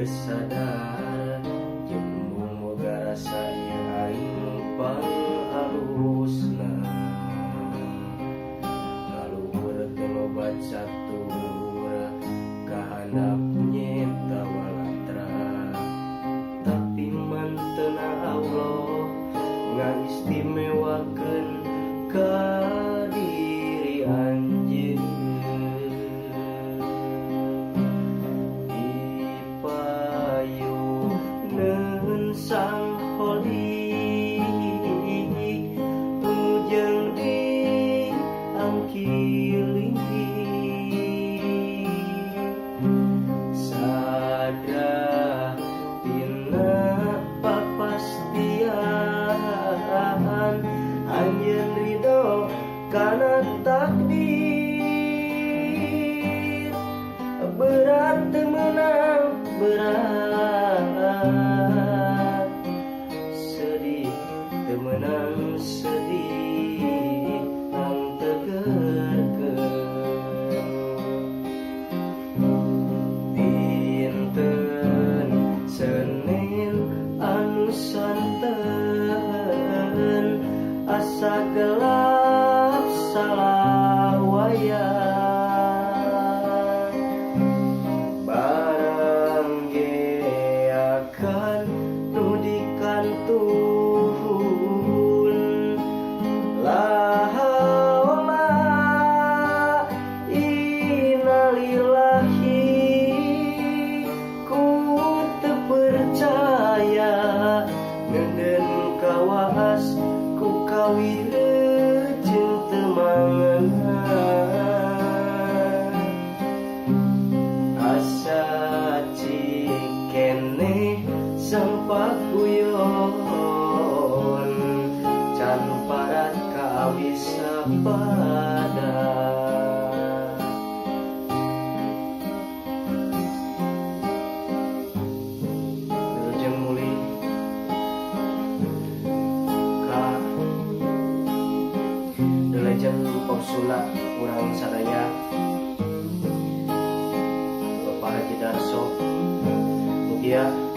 sadar jembung moga rasa ieu aing pangalusna ngaluhur teu loba catur kahandap nyeta walatra tapi mantena Allah ngaistimewakeun ka diri anjeun sang holi tujang di angkili sadra tina papastian anjeun ridho kana takdir berat teu meunang berat menang sedih ang tegerkeun dinten Senin anu santen asa gelap salah wayah barang ge akan nu dikantung kawas ku kawireujeng teu mangan asa cikene sempat guyon can parat kawis sapada Pausula urang sadaya Bapak Haji Darso mugia